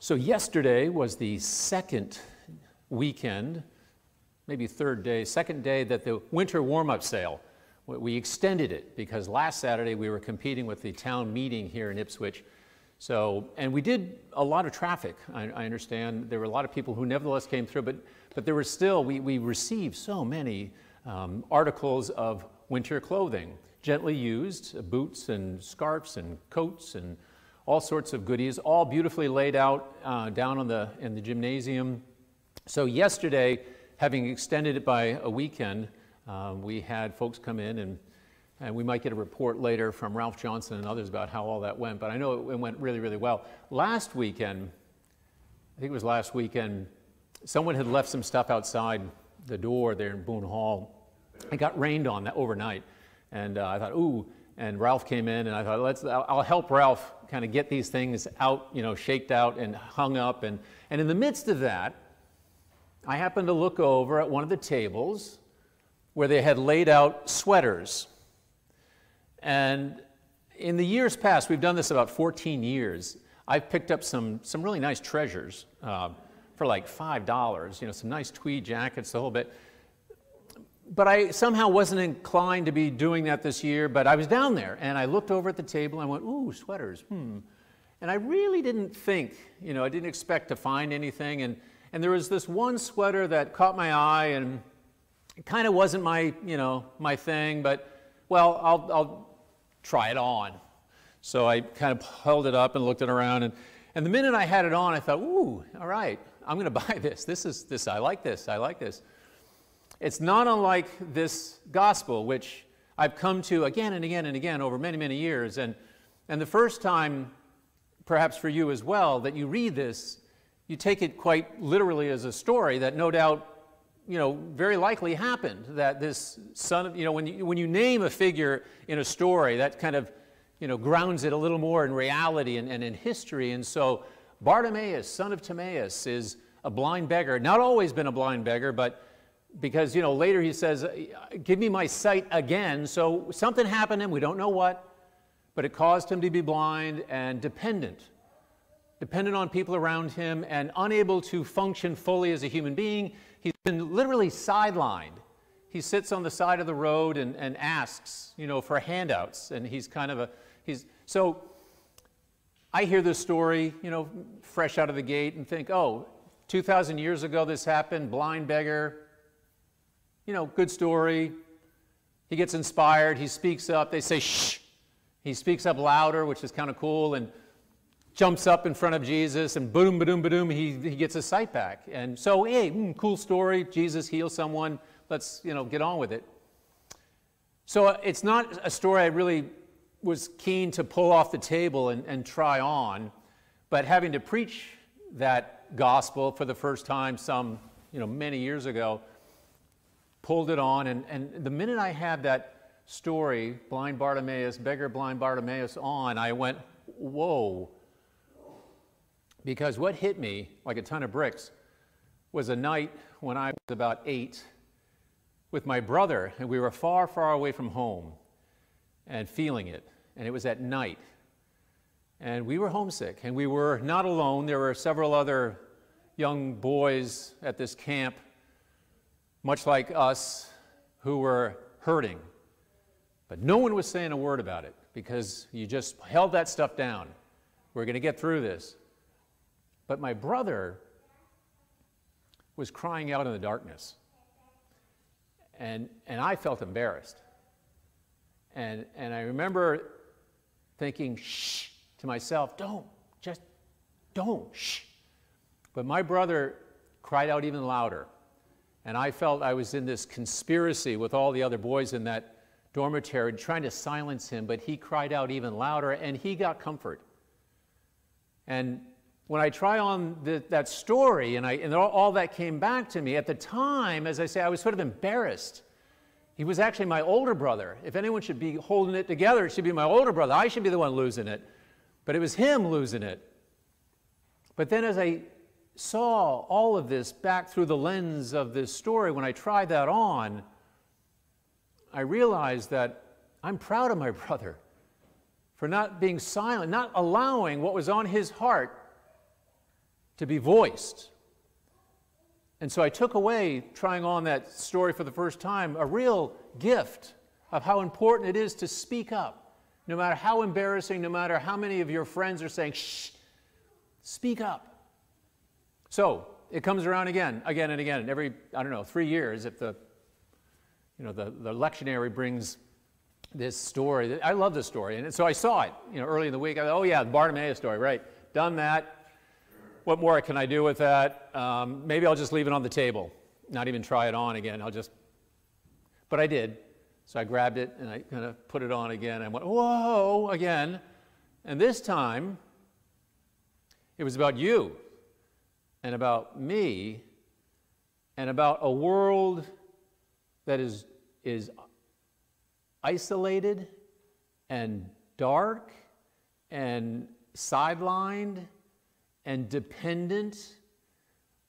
So yesterday was the second weekend, maybe third day, second day that the winter warm-up sale. We extended it because last Saturday we were competing with the town meeting here in Ipswich. So, and we did a lot of traffic. I understand there were a lot of people who nevertheless came through, but there were still, we received so many articles of winter clothing, gently used, boots and scarves and coats and all sorts of goodies, all beautifully laid out down in the gymnasium. So yesterday, having extended it by a weekend, we had folks come in, and we might get a report later from Ralph Johnson and others about how all that went, but I know it went really, really well. Last weekend, I think it was last weekend, someone had left some stuff outside the door there in Boone Hall. It got rained on that overnight, and I thought, ooh, and Ralph came in, and I thought, I'll help Ralph kind of get these things out, shaked out and hung up, and in the midst of that, I happened to look over at one of the tables where they had laid out sweaters. And in the years past, we've done this about 14 years, I've picked up some really nice treasures for like $5, some nice tweed jackets, the whole bit. But I somehow wasn't inclined to be doing that this year, but I was down there, and I looked over at the table, and I went, ooh, sweaters, And I really didn't think, I didn't expect to find anything, and there was this one sweater that caught my eye, and it kind of wasn't my, my thing, but, well, I'll try it on. So I kind of held it up and looked it around, and the minute I had it on, I thought, ooh, all right, I'm going to buy this. I like this. It's not unlike this gospel, which I've come to again and again and again over many, many years. And the first time, perhaps for you as well, that you read this, you take it quite literally as a story that no doubt, very likely happened. That this son of, when you name a figure in a story, that kind of, grounds it a little more in reality and in history. And so Bartimaeus, son of Timaeus, is a blind beggar. Not always been a blind beggar, but because, later he says, give me my sight again. So something happened to him, we don't know what, but it caused him to be blind and dependent on people around him and unable to function fully as a human being. He's been literally sidelined. He sits on the side of the road and asks, for handouts, and he's kind of so I hear this story, fresh out of the gate and think, oh, 2,000 years ago this happened, blind beggar, good story. He gets inspired, he speaks up, they say, shh. He speaks up louder, which is kind of cool, and jumps up in front of Jesus, and boom, ba-doom, ba-doom, he gets his sight back. And so, hey, cool story, Jesus heals someone, let's, get on with it. So it's not a story I really was keen to pull off the table and try on, but having to preach that gospel for the first time some, many years ago, pulled it on, and the minute I had that story, blind Bartimaeus, beggar blind Bartimaeus on, I went, whoa. Because what hit me like a ton of bricks was a night when I was about 8 with my brother, and we were far, far away from home and feeling it, and it was at night. And we were homesick, and we were not alone. There were several other young boys at this camp, much like us, who were hurting. But no one was saying a word about it because you just held that stuff down. We're going to get through this. But my brother was crying out in the darkness. And I felt embarrassed. And I remember thinking, shh, to myself, don't, shh. But my brother cried out even louder. And I felt I was in this conspiracy with all the other boys in that dormitory trying to silence him, but he cried out even louder, and he got comfort. And when I try on that story, and all that came back to me, at the time, as I say, I was sort of embarrassed. He was actually my older brother. If anyone should be holding it together, it should be my older brother. I should be the one losing it. But it was him losing it. But then as I saw all of this back through the lens of this story, when I tried that on, I realized that I'm proud of my brother for not being silent, not allowing what was on his heart to be voiced. And so I took away, trying on that story for the first time, a real gift of how important it is to speak up. No matter how embarrassing, no matter how many of your friends are saying, shh, speak up. So it comes around again and again. Every, 3 years, if the lectionary brings this story. I love this story. And so I saw it, early in the week. I thought, oh yeah, the Bartimaeus story, right. Done that. What more can I do with that? Maybe I'll just leave it on the table, not even try it on again. But I did. So I grabbed it and I kind of put it on again. I went, whoa, again. And this time, it was about you and about me and about a world that is isolated and dark and sidelined and dependent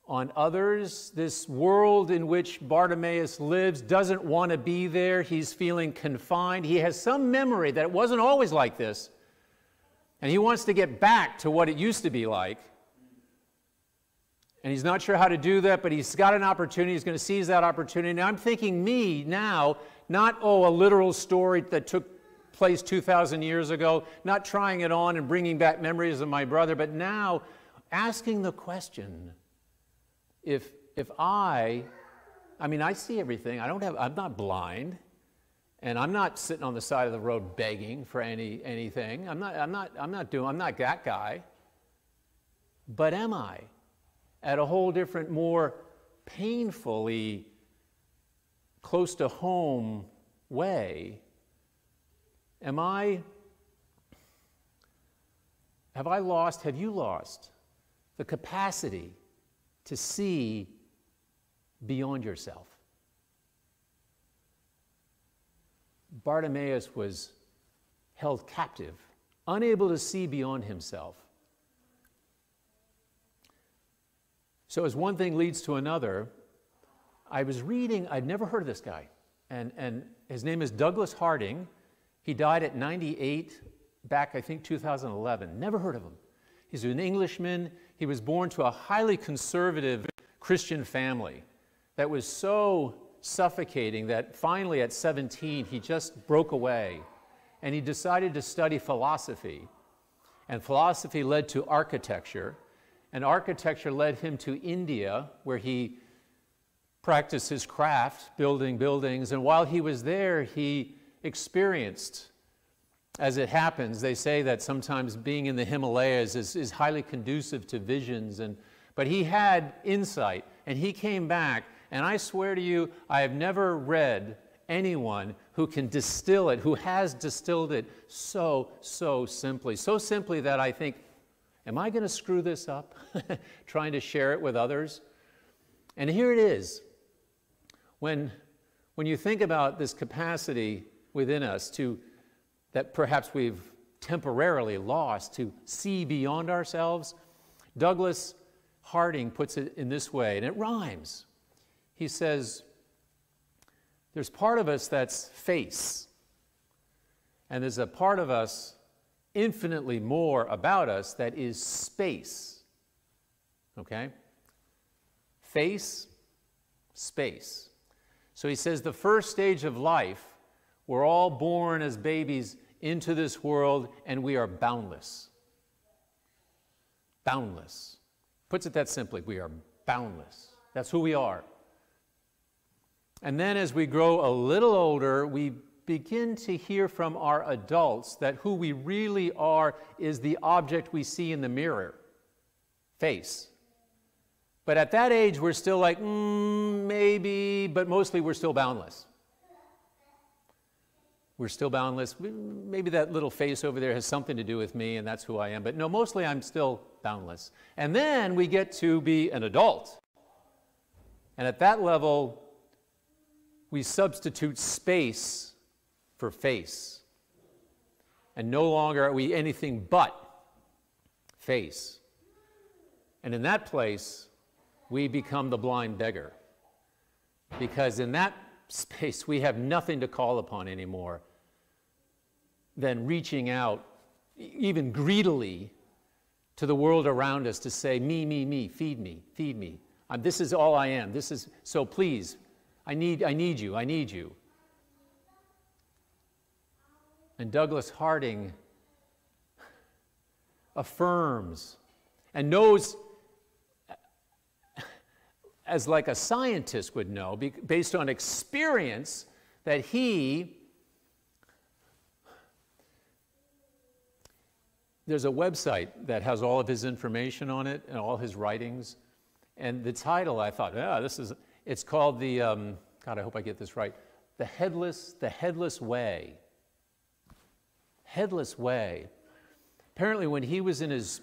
on others. This world in which Bartimaeus lives doesn't want to be there. He's feeling confined. He has some memory that it wasn't always like this. And he wants to get back to what it used to be like. And he's not sure how to do that, but he's got an opportunity. He's going to seize that opportunity. Now, I'm thinking me now, not, a literal story that took place 2,000 years ago, not trying it on and bringing back memories of my brother, but now asking the question, if I see everything. I'm not blind, and I'm not sitting on the side of the road begging for anything. I'm not that guy. But am I? At a whole different, more painfully close to home way, have you lost the capacity to see beyond yourself? Bartimaeus was held captive, unable to see beyond himself. So as one thing leads to another, I was reading, I'd never heard of this guy, and his name is Douglas Harding. He died at 98, back I think 2011. Never heard of him. He's an Englishman. He was born to a highly conservative Christian family that was so suffocating that finally at 17 he just broke away, and he decided to study philosophy. And philosophy led to architecture. And architecture led him to India, where he practiced his craft, building buildings. And while he was there, he experienced, as it happens, they say that sometimes being in the Himalayas is highly conducive to visions. But he had insight, and he came back. And I swear to you, I have never read anyone who can distill it, who has distilled it so simply. So simply that I think, am I going to screw this up, trying to share it with others? And here it is. When you think about this capacity within us that perhaps we've temporarily lost to see beyond ourselves, Douglas Harding puts it in this way, and it rhymes. He says, there's part of us that's face, and there's a part of us infinitely more about us that is space. Okay? Face, space. So he says the first stage of life, we're all born as babies into this world, and we are boundless. Boundless. Puts it that simply, we are boundless. That's who we are. And then as we grow a little older, we begin to hear from our adults that who we really are is the object we see in the mirror, face. But at that age, we're still like, maybe, but mostly we're still boundless. We're still boundless. Maybe that little face over there has something to do with me, and that's who I am. But no, mostly I'm still boundless. And then we get to be an adult. And at that level, we substitute space for face. And no longer are we anything but face. And in that place, we become the blind beggar. Because in that space, we have nothing to call upon anymore than reaching out, even greedily, to the world around us to say, me, feed me, feed me. This is all I am. So please, I need you. And Douglas Harding affirms and knows, as like a scientist would know, based on experience, that there's a website that has all of his information on it and all his writings. And the title, I thought, it's called God, I hope I get this right, The Headless Way. Headless Way. Apparently when he was in his,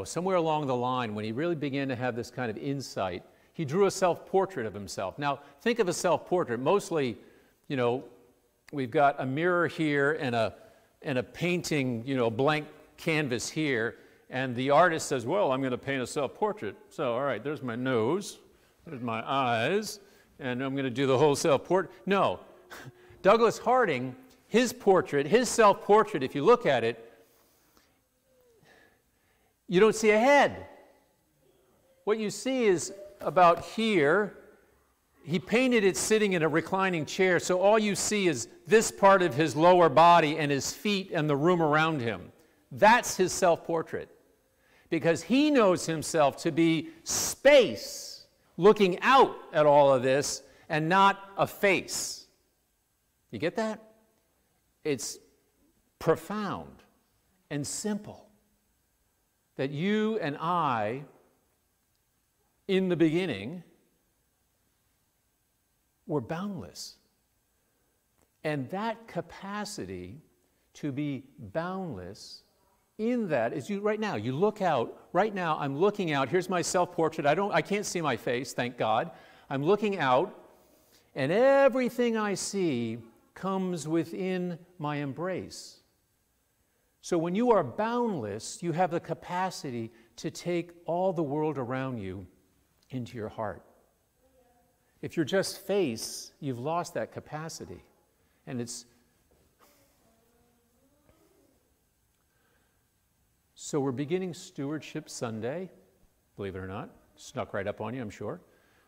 somewhere along the line, when he really began to have this kind of insight, he drew a self-portrait of himself. Now, think of a self-portrait. Mostly, we've got a mirror here and a painting, blank canvas here, and the artist says, well, I'm going to paint a self-portrait. So, all right, there's my nose, there's my eyes, and I'm going to do the whole self-portrait. No, Douglas Harding, his portrait, his self-portrait, if you look at it, you don't see a head. What you see is about here. He painted it sitting in a reclining chair, so all you see is this part of his lower body and his feet and the room around him. That's his self-portrait, because he knows himself to be space looking out at all of this and not a face. You get that? It's profound and simple that you and I, in the beginning, were boundless. And that capacity to be boundless, in that is right now, you look out, right now I'm looking out, here's my self-portrait, I can't see my face, thank God. I'm looking out, and everything I see comes within my embrace. So when you are boundless, you have the capacity to take all the world around you into your heart. If you're just face, you've lost that capacity. And so we're beginning Stewardship Sunday, believe it or not. Snuck right up on you, I'm sure.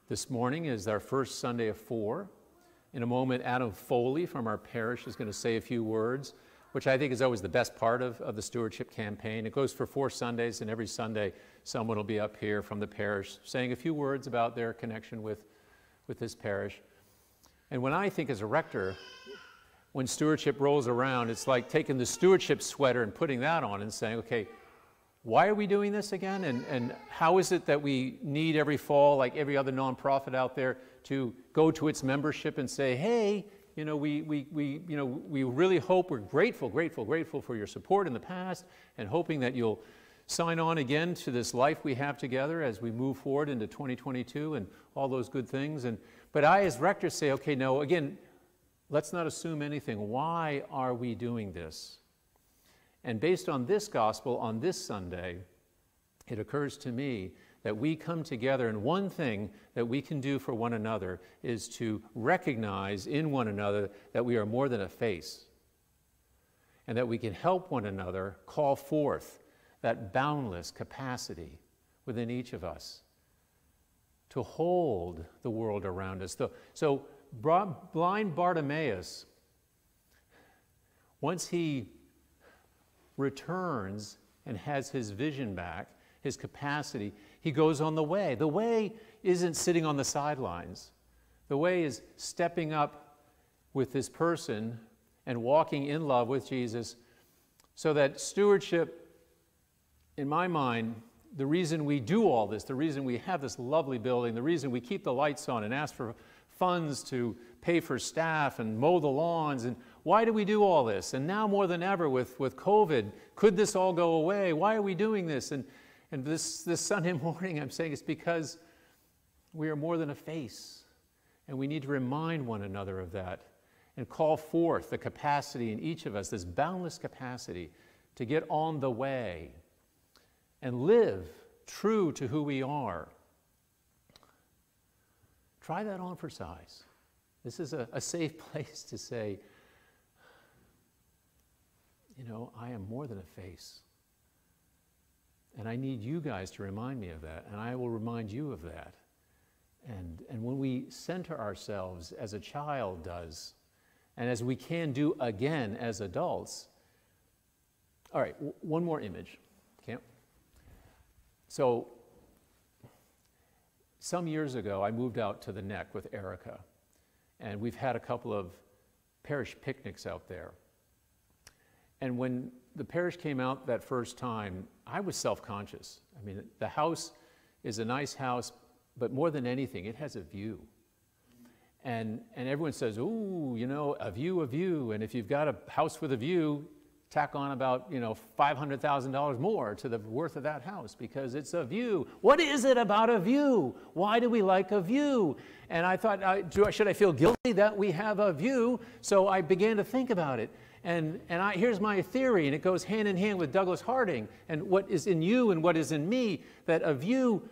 This morning is our first Sunday of 4. In a moment, Adam Foley from our parish is going to say a few words, which I think is always the best part of the stewardship campaign. It goes for 4 Sundays, and every Sunday someone will be up here from the parish saying a few words about their connection with this parish. And when I think as a rector, when stewardship rolls around, it's like taking the stewardship sweater and putting that on and saying, okay, why are we doing this again? And how is it that we need every fall, like every other nonprofit out there, to go to its membership and say, hey, we really hope, we're grateful for your support in the past, and hoping that you'll sign on again to this life we have together as we move forward into 2022 and all those good things. But I, as rector, say, okay, no, again, let's not assume anything. Why are we doing this? And based on this gospel, on this Sunday, it occurs to me that we come together, and one thing that we can do for one another is to recognize in one another that we are more than a face, and that we can help one another call forth that boundless capacity within each of us to hold the world around us. So blind Bartimaeus, once he returns and has his vision back, his capacity, he goes on the way. The way isn't sitting on the sidelines. The way is stepping up with this person and walking in love with Jesus, so that stewardship, in my mind, the reason we do all this, the reason we have this lovely building, the reason we keep the lights on and ask for funds to pay for staff and mow the lawns, and why do we do all this? And now more than ever with COVID, could this all go away? Why are we doing this? And this Sunday morning I'm saying it's because we are more than a face, and we need to remind one another of that and call forth the capacity in each of us, this boundless capacity to get on the way and live true to who we are. Try that on for size. This is a safe place to say, I am more than a face. And And I need you guys to remind me of that, and I will remind you of that. And when we center ourselves as a child does, and as we can do again as adults. All right, one more image, okay? So, some years ago, I moved out to the Neck with Erica, and we've had a couple of parish picnics out there. And when the parish came out that first time, I was self-conscious. I mean, the house is a nice house, but more than anything, it has a view. And everyone says, ooh, you know, a view, and if you've got a house with a view, tack on about, you know, $500,000 more to the worth of that house because it's a view. What is it about a view? Why do we like a view? And I thought, should I feel guilty that we have a view? So I began to think about it. And here's my theory, and it goes hand in hand with Douglas Harding and what is in you and what is in me, that a view,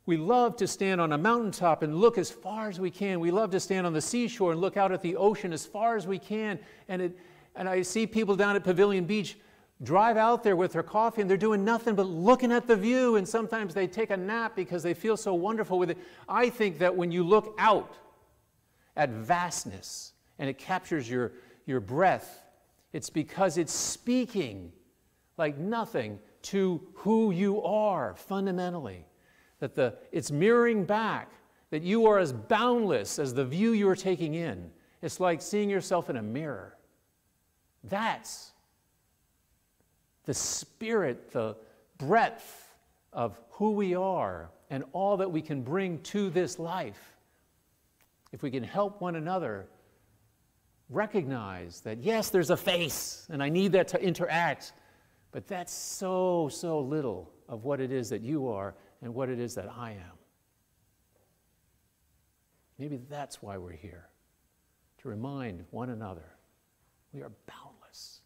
we love to stand on a mountaintop and look as far as we can. We love to stand on the seashore and look out at the ocean as far as we can. And I see people down at Pavilion Beach drive out there with their coffee and they're doing nothing but looking at the view, and sometimes they take a nap because they feel so wonderful with it. I think that when you look out at vastness and it captures your breath, it's because it's speaking like nothing to who you are fundamentally. That it's mirroring back that you are as boundless as the view you are taking in. It's like seeing yourself in a mirror. That's the spirit, the breadth of who we are and all that we can bring to this life. If we can help one another recognize that, yes, there's a face, and I need that to interact, but that's so, so little of what it is that you are and what it is that I am. Maybe that's why we're here, to remind one another we are boundless.